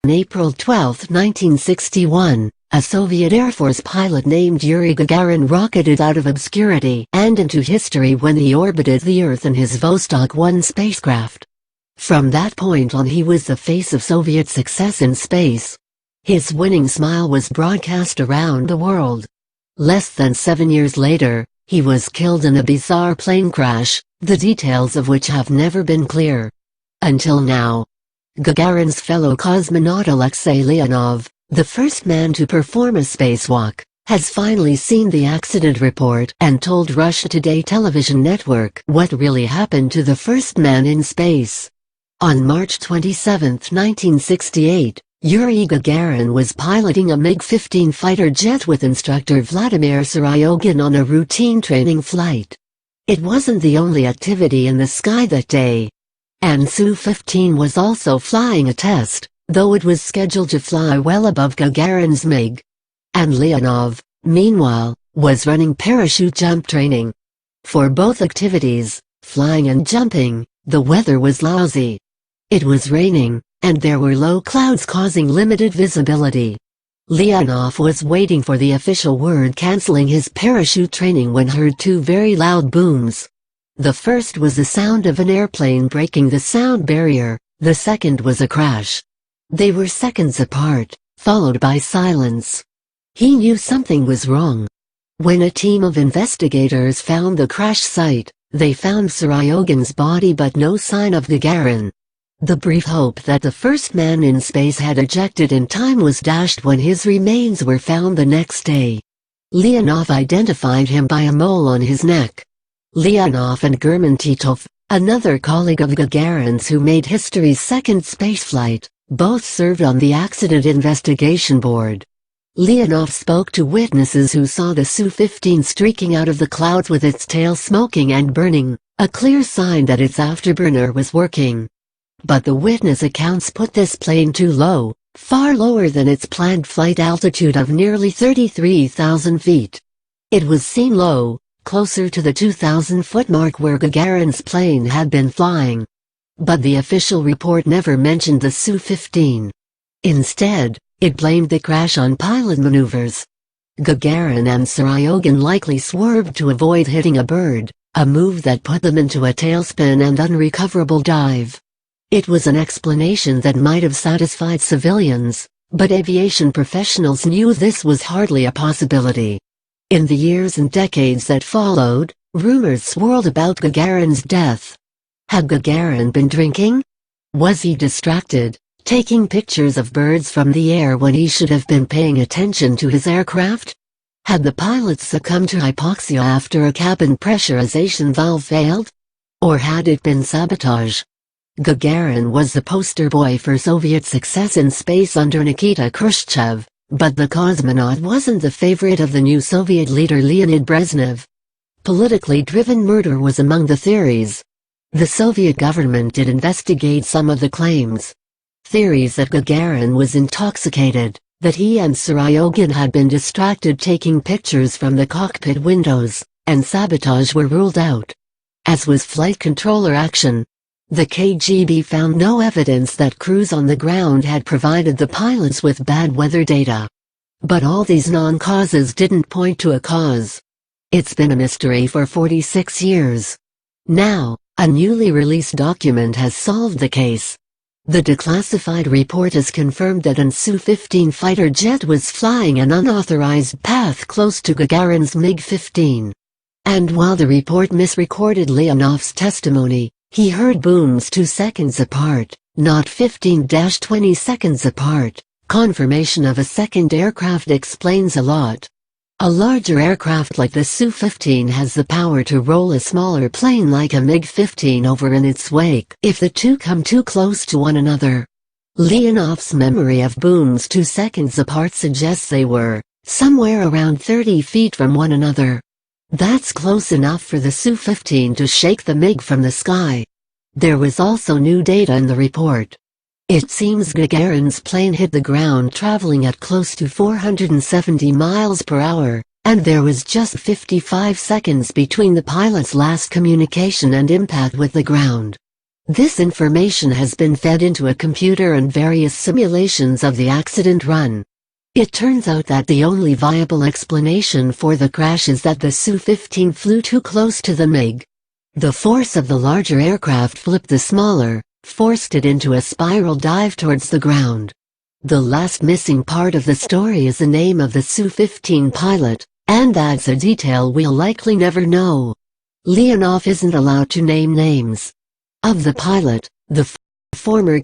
On April 12, 1961, a Soviet Air Force pilot named Yuri Gagarin rocketed out of obscurity and into history when he orbited the Earth in his Vostok 1 spacecraft. From that point on, he was the face of Soviet success in space. His winning smile was broadcast around the world. Less than 7 years later, he was killed in a bizarre plane crash, the details of which have never been clear. Until now. Gagarin's fellow cosmonaut Alexei Leonov, the first man to perform a spacewalk, has finally seen the accident report and told Russia Today television network what really happened to the first man in space. On March 27, 1968, Yuri Gagarin was piloting a MiG-15 fighter jet with instructor Vladimir Soroyogin on a routine training flight. It wasn't the only activity in the sky that day. And Su-15 was also flying a test, though it was scheduled to fly well above Gagarin's MiG. And Leonov, meanwhile, was running parachute jump training. For both activities, flying and jumping, the weather was lousy. It was raining, and there were low clouds causing limited visibility. Leonov was waiting for the official word canceling his parachute training when heard two very loud booms. The first was the sound of an airplane breaking the sound barrier, the second was a crash. They were seconds apart, followed by silence. He knew something was wrong. When a team of investigators found the crash site, they found Soroyogin's body but no sign of Gagarin. The brief hope that the first man in space had ejected in time was dashed when his remains were found the next day. Leonov identified him by a mole on his neck. Leonov and German Titov, another colleague of Gagarin's who made history's second spaceflight, both served on the Accident Investigation Board. Leonov spoke to witnesses who saw the Su-15 streaking out of the clouds with its tail smoking and burning, a clear sign that its afterburner was working. But the witness accounts put this plane too low, far lower than its planned flight altitude of nearly 33,000 feet. It was seen low, closer to the 2,000-foot mark where Gagarin's plane had been flying. But the official report never mentioned the Su-15. Instead, it blamed the crash on pilot maneuvers. Gagarin and Soroyogin likely swerved to avoid hitting a bird, a move that put them into a tailspin and unrecoverable dive. It was an explanation that might have satisfied civilians, but aviation professionals knew this was hardly a possibility. In the years and decades that followed, rumors swirled about Gagarin's death. Had Gagarin been drinking? Was he distracted, taking pictures of birds from the air when he should have been paying attention to his aircraft? Had the pilot succumbed to hypoxia after a cabin pressurization valve failed? Or had it been sabotage? Gagarin was the poster boy for Soviet success in space under Nikita Khrushchev. But the cosmonaut wasn't the favorite of the new Soviet leader Leonid Brezhnev. Politically driven murder was among the theories. The Soviet government did investigate some of the claims. Theories that Gagarin was intoxicated, that he and Soroyogin had been distracted taking pictures from the cockpit windows, and sabotage were ruled out. As was flight controller action. The KGB found no evidence that crews on the ground had provided the pilots with bad weather data. But all these non-causes didn't point to a cause. It's been a mystery for 46 years. Now, a newly released document has solved the case. The declassified report has confirmed that an Su-15 fighter jet was flying an unauthorized path close to Gagarin's MiG-15. And while the report misrecorded Leonov's testimony, he heard booms 2 seconds apart, not 15-20 seconds apart. Confirmation of a second aircraft explains a lot. A larger aircraft like the Su-15 has the power to roll a smaller plane like a MiG-15 over in its wake if the two come too close to one another. Leonov's memory of booms 2 seconds apart suggests they were somewhere around 30 feet from one another. That's close enough for the Su-15 to shake the MiG from the sky. There was also new data in the report. It seems Gagarin's plane hit the ground traveling at close to 470 miles per hour, and there was just 55 seconds between the pilot's last communication and impact with the ground. This information has been fed into a computer and various simulations of the accident run. It turns out that the only viable explanation for the crash is that the Su-15 flew too close to the MiG. The force of the larger aircraft flipped the smaller, forced it into a spiral dive towards the ground. The last missing part of the story is the name of the Su-15 pilot, and that's a detail we'll likely never know. Leonov isn't allowed to name names of the pilot, the former